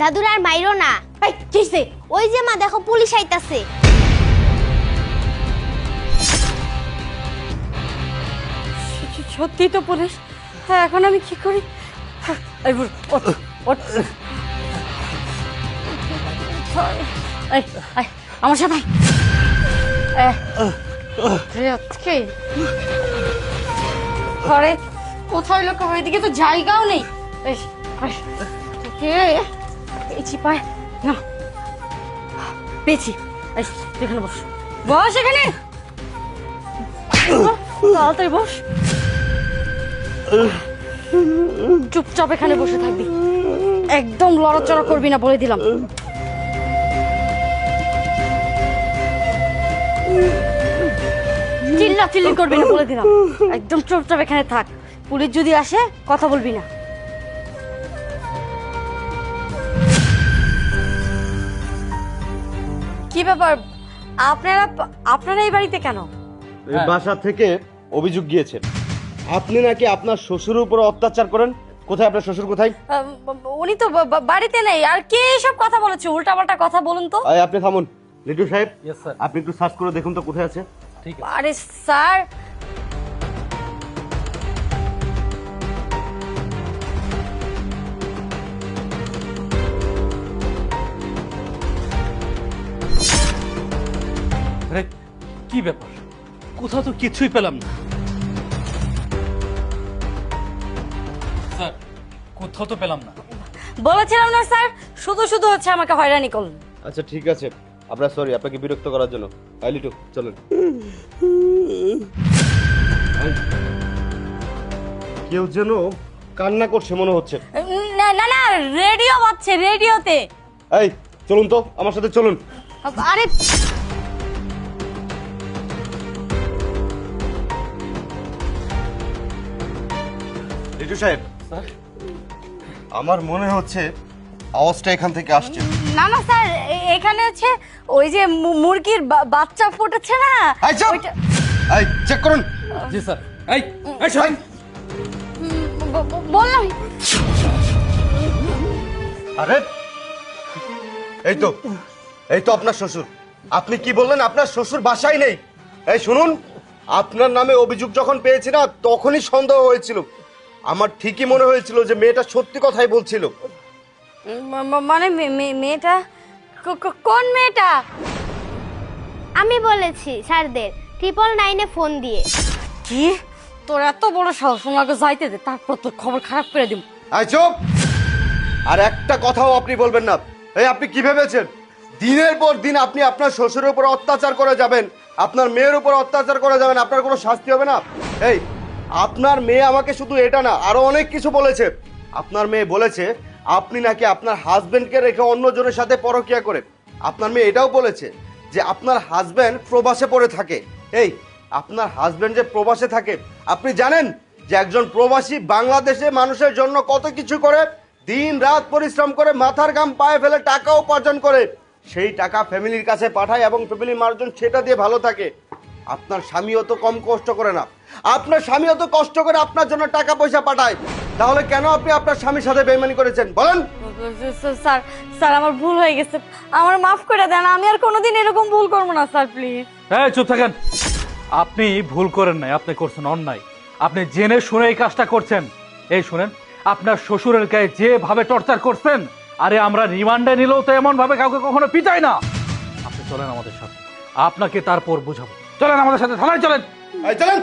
দাদুর আর মাইরো না। এই কিসে? ওই যে মা দেখো পুলিশ আইতাছে। সত্যি তো পুলিশ। হ্যাঁ, এখন আমি কি করি? এই বুড়ো, ওঠ, ওঠ। এই, এই, আমার সাথে ঘরে কোথায় লোক, এদিকে তো জায়গাও নেই। এই চিপায় না পেয়েছি। এখানে বস, বস এখানে, তাড়াতাড়ি বস। চুপচাপ এখানে বসে থাকবি, একদম লড়াচড়া করবি না বলে দিলাম। চিল্লা চিল্লি করবি না বলে দিলাম, একদম চুপচাপ এখানে থাক। পুলিশ যদি আসে কথা বলবি না। কি ব্যাপার, আপনারা এই বাড়িতে কেন? এই বাসা থেকে অভিযোগ গিয়েছে আপনি নাকি আপনার শ্বশুরের উপর অত্যাচার করেন। কোথায় আপনার শ্বশুর, কোথায়? উনি তো বাড়িতে নেই। আর কে এসব কথা বলেছে? উল্টাপাল্টা কথা বলুন তো। আপনি থামুন লিটু সাহেব। Yes, sir. আপনি একটু সার্চ করে দেখুন তো কোথায় আছে। ঠিক আছে। আরে স্যার, আরে কি ব্যাপার, কোথাও তো কিছুই পেলাম না স্যার, কোথাও তো পেলাম না। বলেছিলাম না স্যার, শুধু শুধু হচ্ছে আমাকে হয়রানি করলেন। আচ্ছা ঠিক আছে, আপনার সরি আপনাকে বিরক্ত করার জন্য। লিটু চলুন। কেউ যেন কান্না করছে মনে হচ্ছে। না না না, রেডিও বাজছে, রেডিওতে। এই চলুন তো আমার সাথে চলুন। আরে লিটু সাহেব, স্যার, আমার মনে হচ্ছে আওয়াজটা এখান থেকে আসছে। না না স্যার, এখানে হচ্ছে ওই যে মুরগির বাচ্চা ফুটেছে না, এই চুপ! ওইটা। এই চেক করুন। জি স্যার। এই এই শোন, বললাম আরে এই তো আপনার শ্বশুর। আপনি কি বললেন আপনার শ্বশুর বাসায় নেই? এই শুনুন, আপনার নামে অভিযোগ যখন পেয়েছি না তখনই সন্দেহ হয়েছিল। আমার ঠিকই মনে হয়েছিল যে মেয়েটা সত্যি কথাই বলছিল। মানে মেয়েটা কোন মেয়েটা? আমি বলেছি স্যারদের 999-এ ফোন দিয়ে। কি তোর এত বড় সাহস? ওনাকে যাইতে দে, তারপর তোর খবর খারাপ করে দিব। এই চুপ! আর একটা কথাও আপনি বলবেন না। এই আপনি কি ভেবেছেন দিনের পর দিন আপনি আপনার শ্বশুরের উপর অত্যাচার করে যাবেন, আপনার মেয়ের উপর অত্যাচার করে যাবেন, আপনার কোনো শাস্তি হবে না? এই আপনার মেয়ে আমাকে শুধু এটা না আরো অনেক কিছু বলেছে। আপনার মেয়ে বলেছে আপনি নাকি আপনার হাজবেন্ডকে রেখে অন্যজনের সাথে পরকিয়া করে। আপনার মেয়ে এটাও বলেছে যে আপনার হাজবেন্ড প্রবাসে পড়ে থাকে। এই আপনার হাজবেন্ড যে প্রবাসে থাকে আপনি জানেন যে একজন প্রবাসী বাংলাদেশে মানুষের জন্য কত কিছু করে, দিন রাত পরিশ্রম করে মাথার ঘাম পায়ে ফেলে টাকা উপার্জন করে, সেই টাকা ফ্যামিলির কাছে পাঠায় এবং ফ্যামিলির মানুষজন সেটা দিয়ে ভালো থাকে। আপনার স্বামীও তো কম কষ্ট করে না, আপনার স্বামীও তো কষ্ট করে আপনার জন্য টাকা পয়সা পাঠায়। তাহলে কেন আপনি আপনার স্বামীর সাথে বেইমানি করেছেন বলেন? স্যার, স্যার আমার ভুল হয়ে গেছে, আমার মাফ করে দেন। আমি আর কোনোদিন এরকম ভুল করবো না স্যার, প্লিজ। এই চুপ থাকেন। আপনি ভুল করেন নাই, আপনি করছেন অন্যায়। আপনি জেনে শুনে এই কাজটা করছেন। এই শুনেন, আপনার শ্বশুরের গায়ে যেভাবে টর্চার করছেন, আরে আমরা রিমান্ডে নিলেও তো এমন ভাবে কাউকে কখনো পিটাই না। আপনি চলেন আমাদের সাথে, আপনাকে তারপর বুঝাবো। চলেন আমাদের সাথে, থানায় চলেন। এই চলেন।